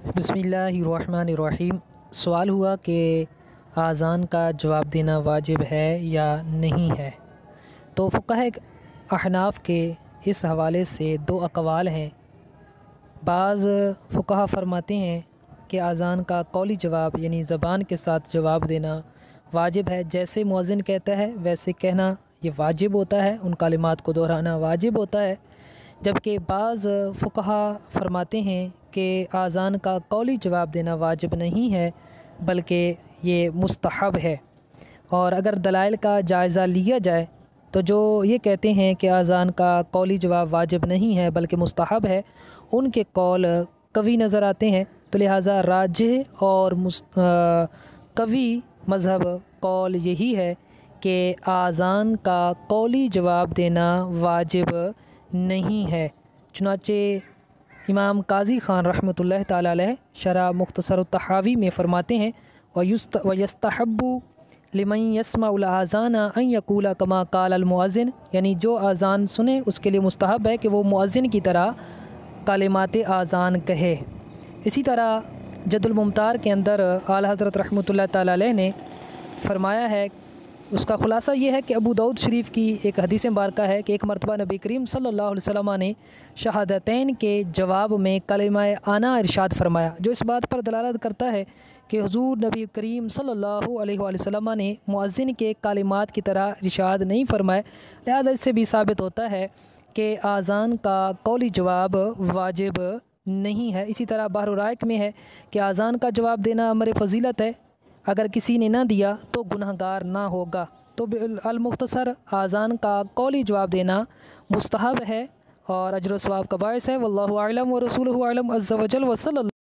बिस्मिल्लाहिर्रहमानिर्रहीम। सवाल हुआ कि आज़ान का जवाब देना वाजिब है या नहीं है। तो फ़ुक़हा अहनाफ़ के इस हवाले से दो अक़वाल हैं। बाज़ फ़ुक़हा फरमाते हैं कि आज़ान का कौली जवाब यानी ज़बान के साथ जवाब देना वाजिब है। जैसे मुअज़्ज़िन कहता है वैसे कहना ये वाजिब होता है, उन कलिमात को दोहराना वाजिब होता है। जबकि बाज़ फ़ुक़हा फरमाते हैं कि आज़ान का कौली जवाब देना वाजिब नहीं है बल्कि ये मुस्तहब है। और अगर दलाइल का जायज़ा लिया जाए तो जो ये कहते हैं कि आज़ान का कौली जवाब वाजिब नहीं है बल्कि मुस्तहब है, उनके कौल कवी नज़र आते हैं। तो लिहाजा राजिह और कवी मज़हब कौल यही है कि आज़ान का कौली जवाब देना वाजिब नहीं है। चुनाचे इमाम काज़ी ख़ान रहमतुल्लाह ताला अलैह शरह मुख्तसर तहावी में फ़रमाते हैं वयस्तहब्बु लिमन यस्माउल आज़ाना अन यक़ूला कमा क़ाल अल मुअज़्ज़िन, यानी जो आज़ान सुने उसके लिए मुस्तहब है कि वो मुअज़्ज़िन की तरह कलिमात आज़ान कहे। इसी तरह जदुल मुमतार के अंदर आला हज़रत रहमतुल्लाह ताला अलैह ने फ़रमाया है, उसका ख़ुलासा ये है कि अबू दाऊद शरीफ की एक हदीस मुबारका है कि एक मरतबा नबी करीम सल्लल्लाहु अलैहि वसल्लम ने शहादतैन के जवाब में कलिमा आना इरशाद फरमाया, जो इस बात पर दलालत करता है कि हुज़ूर नबी करीम सल्लल्लाहु अलैहि वसल्लम ने मुअज़्ज़िन के कलिमात की तरह इरशाद नहीं फरमाया। लिहाजा इससे भी साबित होता है कि आज़ान का कौली जवाब वाजिब नहीं है। इसी तरह बहर राइक में है कि आज़ान का जवाब देना अमर फ़जीलत है, अगर किसी ने ना दिया तो गुनहगार ना होगा। तो अल मुख्तसर आज़ान का कौली जवाब देना मुस्तहब है और अजर व सवाब का बाइस है। वल्लाहु अअलम व रसूलुहु अअलम अज़्ज़ा व जल व सल्लल्लाहु